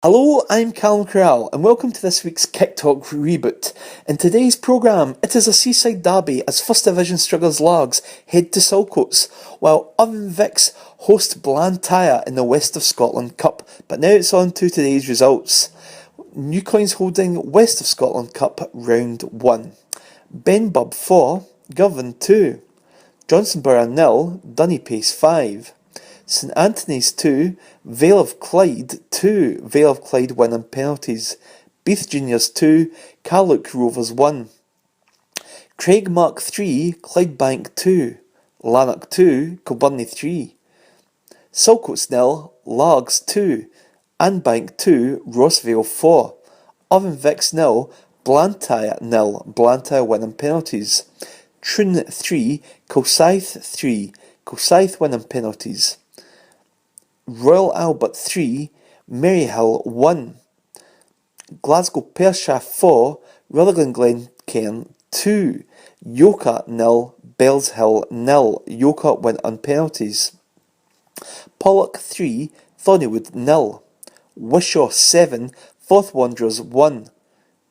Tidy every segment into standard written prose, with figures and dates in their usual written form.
Hello, I'm Callum Corral, and welcome to this week's Kicktalk Reboot. In today's programme, it is a seaside derby as First Division strugglers Largs head to Saltcoats, while Irvine Vics host Blantyre in the West of Scotland Cup. But now it's on to today's results. Newcoins holding West of Scotland Cup Round 1. Benburb 4, Girvan 2. Johnsonborough 0, Dunnypace 5. St Anthony's 2, Vale of Clyde 2, Vale of Clyde win on penalties. Beath Juniors 2, Carluke Rovers 1. Craigmark 3, Clydebank 2, Lanark 2, Kilbirnie 3. Saltcoats 0, Largs 2, Anbank 2, Rossvale 4. Irvine Vics 0, Blantyre 0, Blantyre win on penalties. Troon 3, Kilsyth 3, Kilsyth win on penalties. Royal Albert 3, Maryhill 1. Glasgow Pershaf 4, Rutherglen Glencairn 2. Yoka 0, Bellshill 0, Yoka win on penalties. Pollock 3, Thornywood 0. Wishaw 7, Forth Wanderers 1.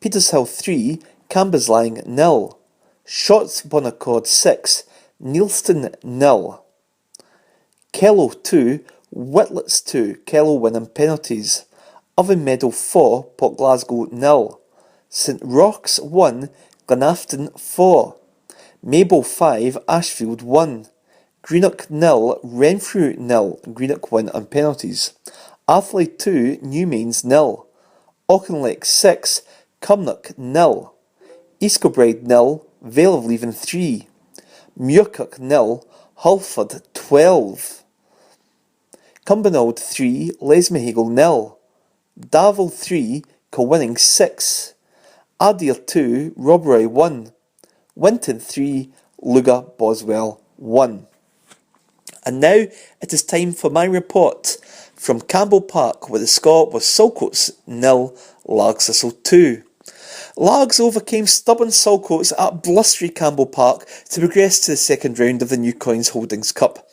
Petershill 3, Cambuslang 0. Shotts Bonaccord 6, Neilston 0. Kello 2, Whitlets 2, Kello win on penalties. Irvine Meadow 4, Port Glasgow 0. St Roch's 1, Glenafton 4. Maple 5, Ashfield 1. Greenock 0, Renfrew 0, Greenock win on penalties. Athley 2, Newmains 0. Auchinleck 6, Cumnock 0. East Kilbride 0, Vale of Leven 3. Muirkirk 0, Hulford 12. Cumbernauld 3, Lesmahagle 0. Darvel 3, Kilwinning 6. Ardere 2, Robroy 1. Winton 3, Lugar Boswell 1. And now it is time for my report from Campbell Park, where the score was Saltcoats 0, Largs Thistle 2. Largs overcame stubborn Saltcoats at blustery Campbell Park to progress to the second round of the Newcoins Holdings Cup.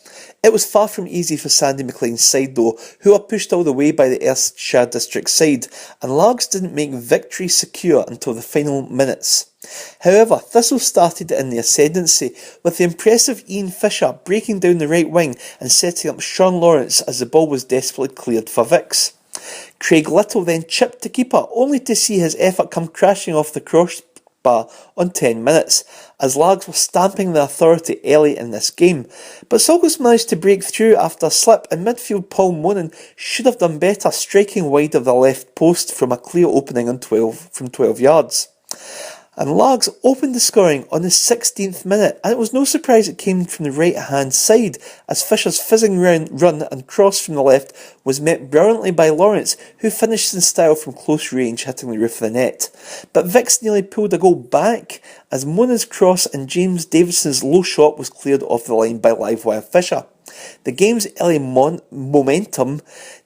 It was far from easy for Sandy McLean's side though, who were pushed all the way by the Ayrshire District side, and Largs didn't make victory secure until the final minutes. However, Thistle started in the ascendancy, with the impressive Ian Fisher breaking down the right wing and setting up Sean Lawrence as the ball was desperately cleared for Vics. Craig Little then chipped to keeper, only to see his effort come crashing off the crossbar on 10 minutes, as Largs were stamping the authority early in this game. But Saltcoats managed to break through after a slip, and midfield Paul Monin should have done better, striking wide of the left post from a clear opening on 12 yards. And Largs opened the scoring on the 16th minute, and it was no surprise it came from the right-hand side, as Fisher's fizzing run and cross from the left was met brilliantly by Lawrence, who finished in style from close range, hitting the roof of the net. But Vics nearly pulled a goal back, as Mona's cross and James Davidson's low shot was cleared off the line by Livewire Fisher. The game's early momentum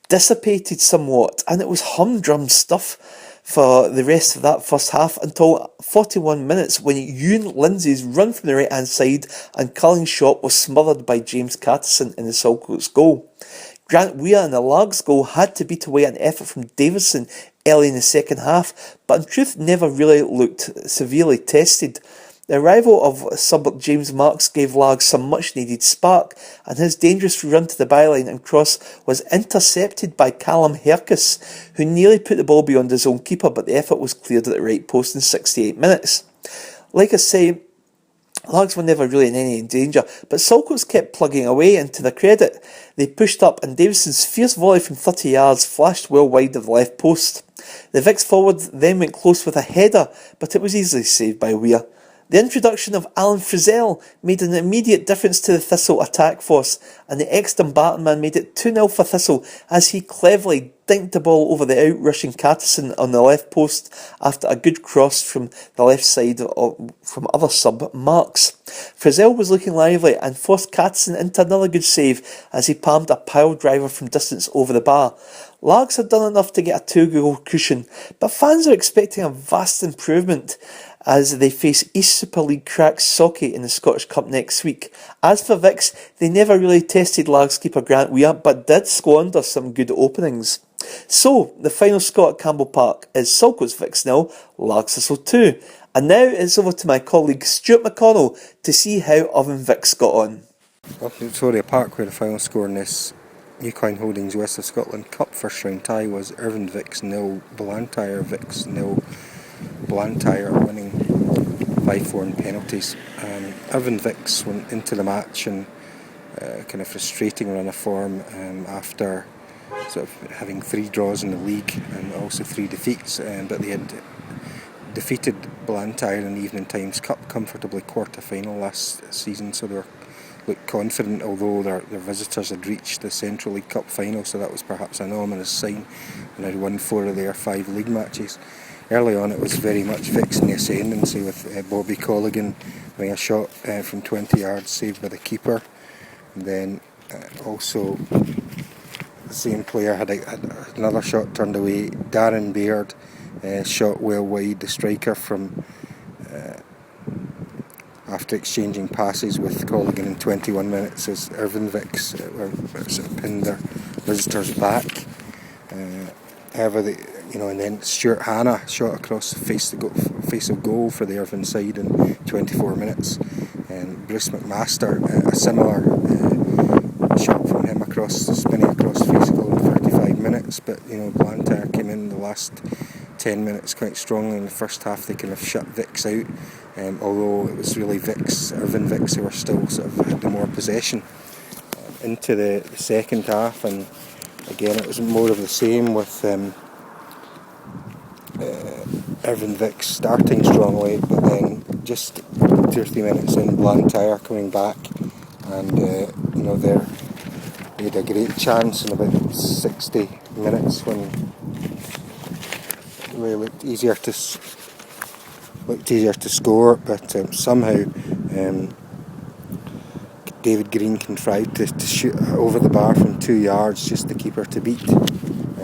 dissipated somewhat, and it was humdrum stuff for the rest of that first half until 41 minutes, when Ewan Lindsay's run from the right hand side and curling shot was smothered by James Catterson in the Saltcoats goal. Grant Weir and the Largs goal had to beat away an effort from Davison early in the second half, but in truth never really looked severely tested. The arrival of sub James Marks gave Largs some much needed spark, and his dangerous run to the byline and cross was intercepted by Callum Hercus, who nearly put the ball beyond his own keeper, but the effort was cleared at the right post in 68 minutes. Like I say, Largs were never really in any danger, but Saltcoats kept plugging away, and to their credit, they pushed up, and Davison's fierce volley from 30 yards flashed well wide of the left post. The Vics forward then went close with a header, but it was easily saved by Weir. The introduction of Alan Frizzell made an immediate difference to the Thistle attack force, and the ex-Dumbarton man made it 2-0 for Thistle as he cleverly dinked the ball over the out-rushing Catterson on the left post after a good cross from the left side from other sub Marks. Frizzell was looking lively and forced Catterson into another good save as he palmed a pile driver from distance over the bar. Largs had done enough to get a 2-goal cushion, but fans are expecting a vast improvement as they face East Super League crack Socky in the Scottish Cup next week. As for Vics, they never really tested tested Lags keeper Grant Weir, but did squander some good openings. So, the final score at Campbell Park is Saltcoats Vix 0, Lags Thistle 2. And now it's over to my colleague Stuart McConnell to see how Irvine Vix got on. Well, Victoria Park, where the final score in this Newcoin Holdings West of Scotland Cup first round tie was Irvine Vix 0, Blantyre Vix 0. Blantyre winning 5-4 in penalties. Irvine Vix went into the match in kind of frustrating run of form after sort of having 3 draws in the league and also 3 defeats, but they had defeated Blantyre in the Evening Times Cup comfortably quarter-final last season, so they looked confident, although their visitors had reached the Central League Cup final, so that was perhaps an ominous sign, and had won 4 of their 5 league matches. Early on it was very much Vix in the ascendancy, with Bobby Colligan having a shot from 20 yards saved by the keeper, and then also the same player had another shot turned away. Darren Baird shot well wide, the striker, from after exchanging passes with Colligan in 21 minutes as Irvine Vix were sort of pinned their visitors back. However, and then Stuart Hanna shot across the face of goal for the Irvine side in 24 minutes. And Bruce McMaster, a similar shot from him spinning across the face of goal in 35 minutes. But Blantyre came in the last 10 minutes quite strongly. In the first half they kind of shut Vix out, although it was really Irvine Vix who were still sort of had the more possession. Into the second half, and again it was more of the same, with Irvine Vix starting strongly, but then just 2 or 3 minutes in, Blantyre coming back, and they had a great chance in about 60 minutes when it looked easier to score, but somehow David Green contrived to shoot over the bar from 2 yards, just the keeper to beat.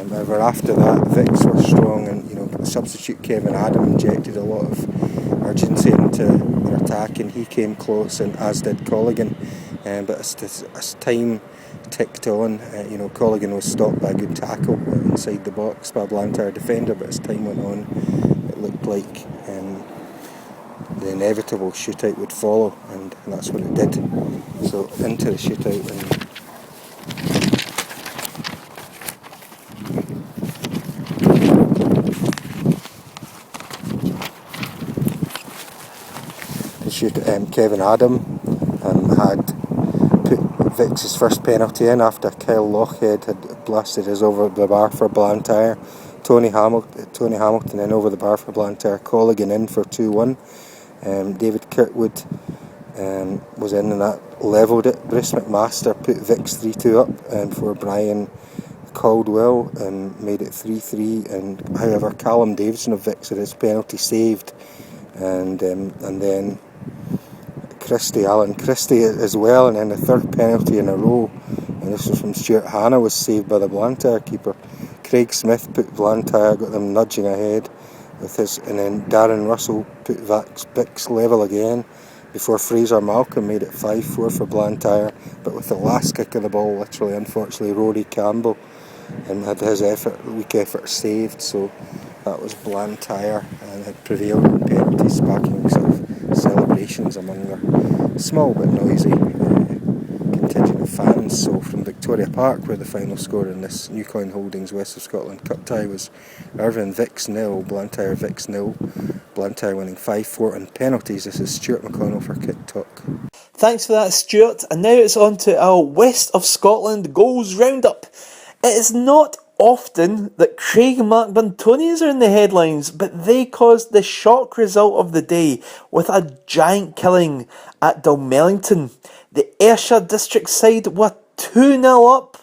However, after that, Vix were strong, and substitute Kevin Adam injected a lot of urgency into their attack, and he came close, and as did Colligan. But as time ticked on, Colligan was stopped by a good tackle inside the box by a Blantyre defender, but as time went on, it looked like the inevitable shootout would follow, and that's what it did. So into the shootout, and Kevin Adam had put Vix's first penalty in after Kyle Lochhead had blasted his over the bar for Blantyre. Tony Hamilton in over the bar for Blantyre. Colligan in for 2-1. David Kirkwood was in, and that levelled it. Bruce McMaster put Vix 3-2 up for Brian Caldwell and made it 3-3. And however, Callum Davison of Vix had his penalty saved, and then Alan Christie as well, and then the third penalty in a row, and this was from Stuart Hanna, was saved by the Blantyre keeper. Craig Smith put Blantyre, got them nudging ahead with his, and then Darren Russell put Vix level again before Fraser Malcolm made it 5-4 for Blantyre, but with the last kick of the ball, literally, unfortunately, Rory Campbell had his weak effort saved, so that was Blantyre, and had prevailed in penalties, sparking sort of celebrations among their small but noisy contingent of fans. So from Victoria Park, where the final score in this Newcoin Holdings West of Scotland Cup tie was Irvine Vix 0, Blantyre Vix 0, Blantyre winning 5-4 in penalties. This is Stuart McConnell for Kicktalk. Thanks for that, Stuart. And now it's on to our West of Scotland Goals Roundup. It is not often that Craig McBuntonians are in the headlines, but they caused the shock result of the day with a giant killing at Dalmellington. The Ayrshire district side were 2-0 up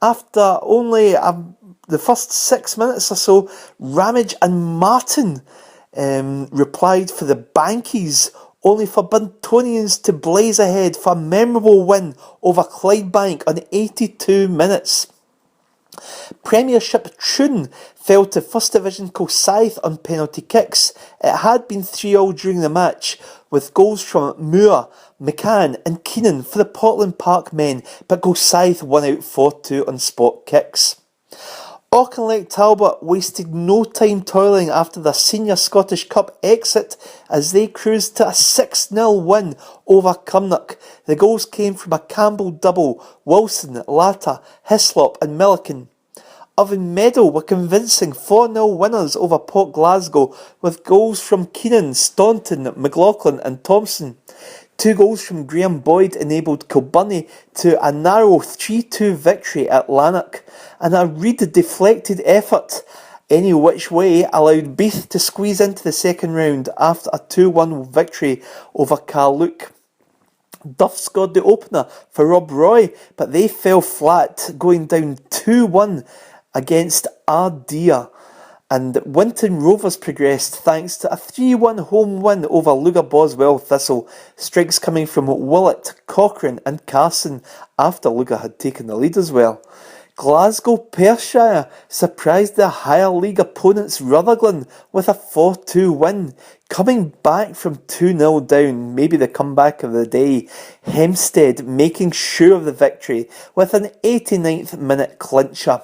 after only the first 6 minutes or so. Ramage and Martin replied for the Bankies, only for Buntonians to blaze ahead for a memorable win over Clydebank on 82 minutes. Premiership Troon fell to First Division Kilsyth on penalty kicks. It had been 3-3 during the match, with goals from Moore, McCann and Keenan for the Portland Park men, but Kilsyth won out 4-2 on spot kicks. Auchinleck Talbot wasted no time toiling after their Senior Scottish Cup exit as they cruised to a 6-0 win over Cumnock. The goals came from a Campbell double, Wilson, Latta, Hislop and Milliken. Irvine Meadow were convincing 4-0 winners over Port Glasgow with goals from Keenan, Staunton, McLaughlin and Thompson. 2 goals from Graham Boyd enabled Kilbirnie to a narrow 3-2 victory at Lanark, and a Reid deflected effort any which way allowed Beath to squeeze into the second round after a 2-1 victory over Carluke. Duff scored the opener for Rob Roy, but they fell flat, going down 2-1 against Ardea. And Winton Rovers progressed thanks to a 3-1 home win over Lugar Boswell Thistle. Strikes coming from Willett, Cochrane and Carson after Lugar had taken the lead as well. Glasgow Perthshire surprised their higher league opponents Rutherglen with a 4-2 win. Coming back from 2-0 down, maybe the comeback of the day, Hempstead making sure of the victory with an 89th minute clincher.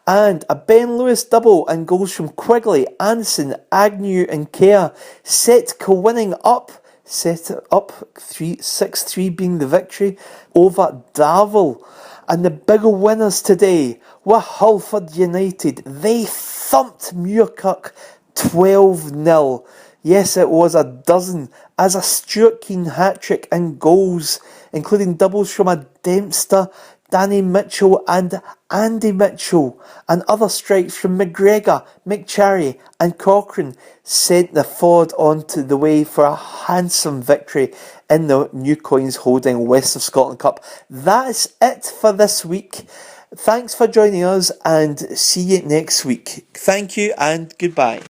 And a Ben Lewis double and goals from Quigley, Anderson, Agnew and Kerr set Kilwinning up. Set it up 6-3 being the victory over Darvel. And the big winners today were Hulford United. They thumped Muirkirk 12-0. Yes, it was a dozen, as a Stuart Keane hat-trick and goals, including doubles from a Dempster, Danny Mitchell and Andy Mitchell, and other strikes from McGregor, McCharry and Cochrane sent the Ford onto the way for a handsome victory in the New Coins Holding West of Scotland Cup. That's it for this week. Thanks for joining us and see you next week. Thank you and goodbye.